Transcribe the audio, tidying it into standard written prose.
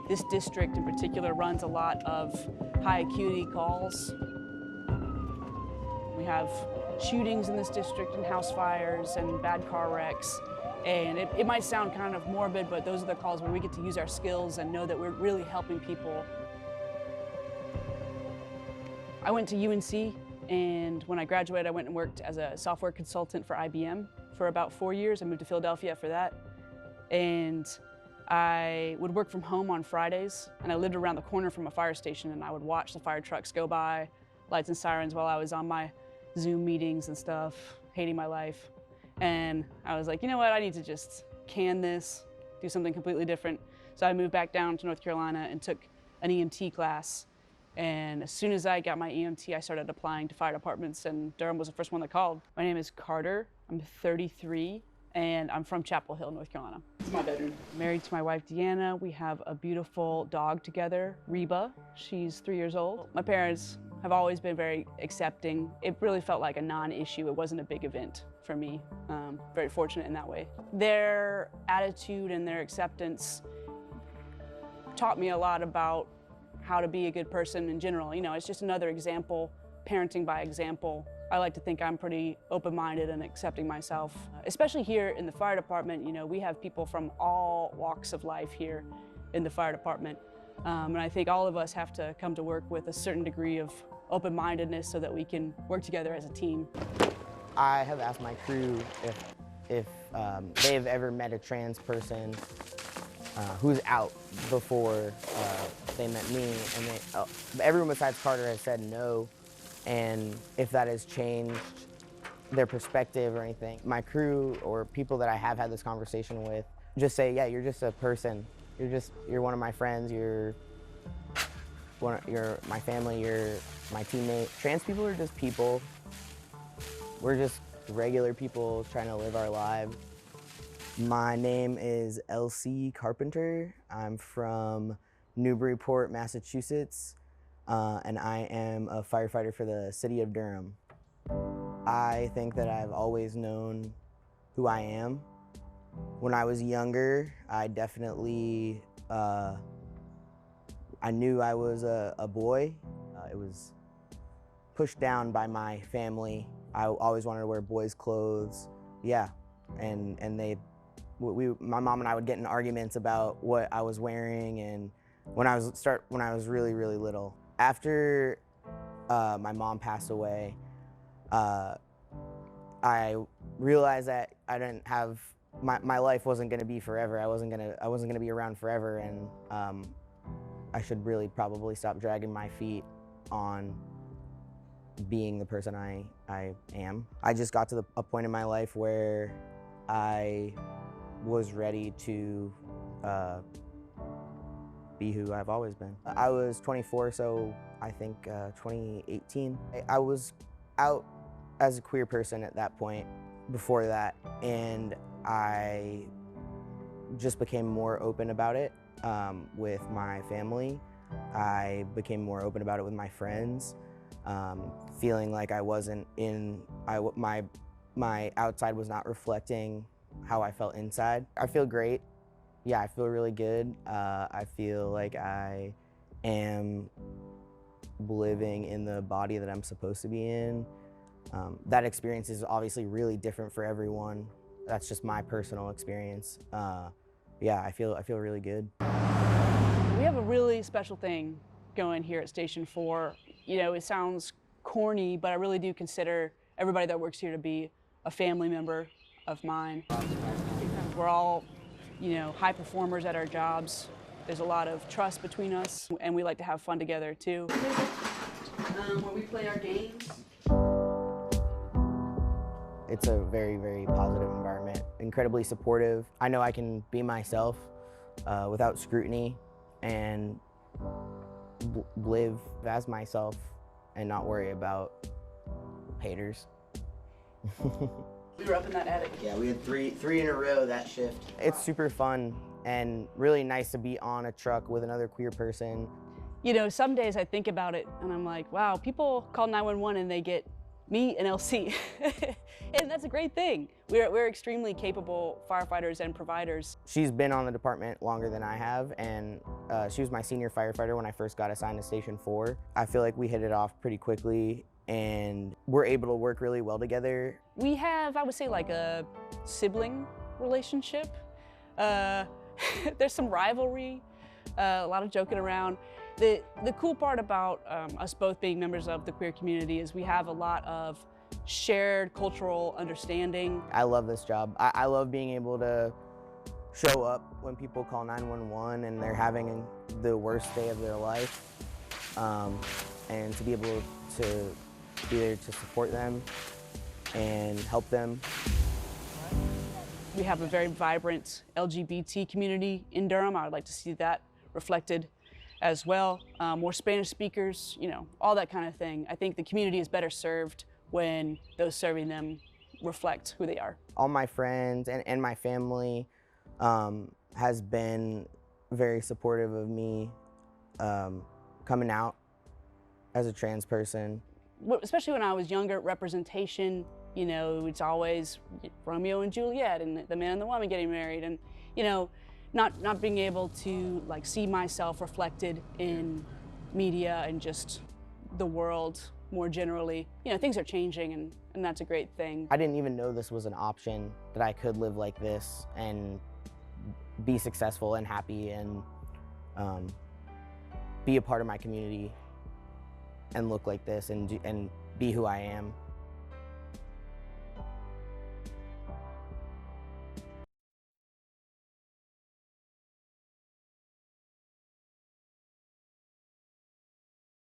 This district in particular runs a lot of high acuity calls. We have shootings in this district and house fires and bad car wrecks. And it might sound kind of morbid, but those are the calls where we get to use our skills and know that we're really helping people. I went to UNC, and when I graduated, I went and worked as a software consultant for IBM for about 4 years. I moved to Philadelphia for that. And I would work from home on Fridays, and I lived around the corner from a fire station, and I would watch the fire trucks go by, lights and sirens, while I was on my Zoom meetings and stuff, hating my life. And I was like, you know what, I need to just can this, do something completely different. So I moved back down to North Carolina and took an EMT class. And as soon as I got my EMT, I started applying to fire departments, and Durham was the first one that called. My name is Carter, I'm 33, and I'm from Chapel Hill, North Carolina. It's my bedroom. Married to my wife, Deanna. We have a beautiful dog together, Reba. She's 3 years old. My parents have always been very accepting. It really felt like a non-issue. It wasn't a big event for me. Very fortunate in that way. Their attitude and their acceptance taught me a lot about how to be a good person in general. You know, it's just another example, parenting by example. I like to think I'm pretty open-minded and accepting myself. Especially here in the fire department, you know, we have people from all walks of life here in the fire department. And I think all of us have to come to work with a certain degree of open-mindedness so that we can work together as a team. I have asked my crew if they've ever met a trans person who's out before they met me, and everyone besides Carter has said no, and if that has changed their perspective or anything. My crew or people that I have had this conversation with just say, yeah, you're just a person. You're one of my friends, you're my family, you're my teammate. Trans people are just people. We're just regular people trying to live our lives. My name is L.C. Carpenter. I'm from Newburyport, Massachusetts, and I am a firefighter for the city of Durham. I think that I've always known who I am. When I was younger, I definitely, I knew I was a boy. It was pushed down by my family. I always wanted to wear boys' clothes. Yeah, and my mom and I would get in arguments about what I was wearing, and when I was really, really little. After my mom passed away, I realized that I didn't have my life wasn't going to be forever. I wasn't going to be around forever, and I should really probably stop dragging my feet on being the person I am. I just got to a point in my life where I was ready to be who I've always been. I was 24, so I think 2018. I was out as a queer person at that point, before that, and I just became more open about it with my family. I became more open about it with my friends, feeling like I wasn't my outside was not reflecting how I felt inside. I feel great. Yeah, I feel really good. I feel like I am living in the body that I'm supposed to be in. That experience is obviously really different for everyone. That's just my personal experience. Yeah, I feel really good. We have a really special thing going here at Station 4. You know, it sounds corny, but I really do consider everybody that works here to be a family member of mine. We're all, you know, high performers at our jobs. There's a lot of trust between us, and we like to have fun together too. Where we play our games. It's a very, very positive environment, incredibly supportive. I know I can be myself without scrutiny and live as myself and not worry about haters. We were up in that attic. Yeah, we had three in a row that shift. It's super fun and really nice to be on a truck with another queer person. You know, some days I think about it and I'm like, wow, people call 911 and they get me and LC. And that's a great thing. We're extremely capable firefighters and providers. She's been on the department longer than I have, and she was my senior firefighter when I first got assigned to Station 4. I feel like we hit it off pretty quickly, and we're able to work really well together. We have, I would say, like a sibling relationship. There's some rivalry, a lot of joking around. The cool part about us both being members of the queer community is we have a lot of shared cultural understanding. I love this job. I love being able to show up when people call 911 and they're having the worst day of their life, and to be able to be there to support them and help them. We have a very vibrant LGBT community in Durham. I would like to see that reflected as well. More Spanish speakers, you know, all that kind of thing. I think the community is better served when those serving them reflect who they are. All my friends and my family has been very supportive of me coming out as a trans person. Especially when I was younger, representation, you know, it's always Romeo and Juliet and the man and the woman getting married, and, you know, not being able to like see myself reflected in media and just the world more generally. You know, things are changing, and that's a great thing. I didn't even know this was an option, that I could live like this and be successful and happy and be a part of my community and look like this and be who I am.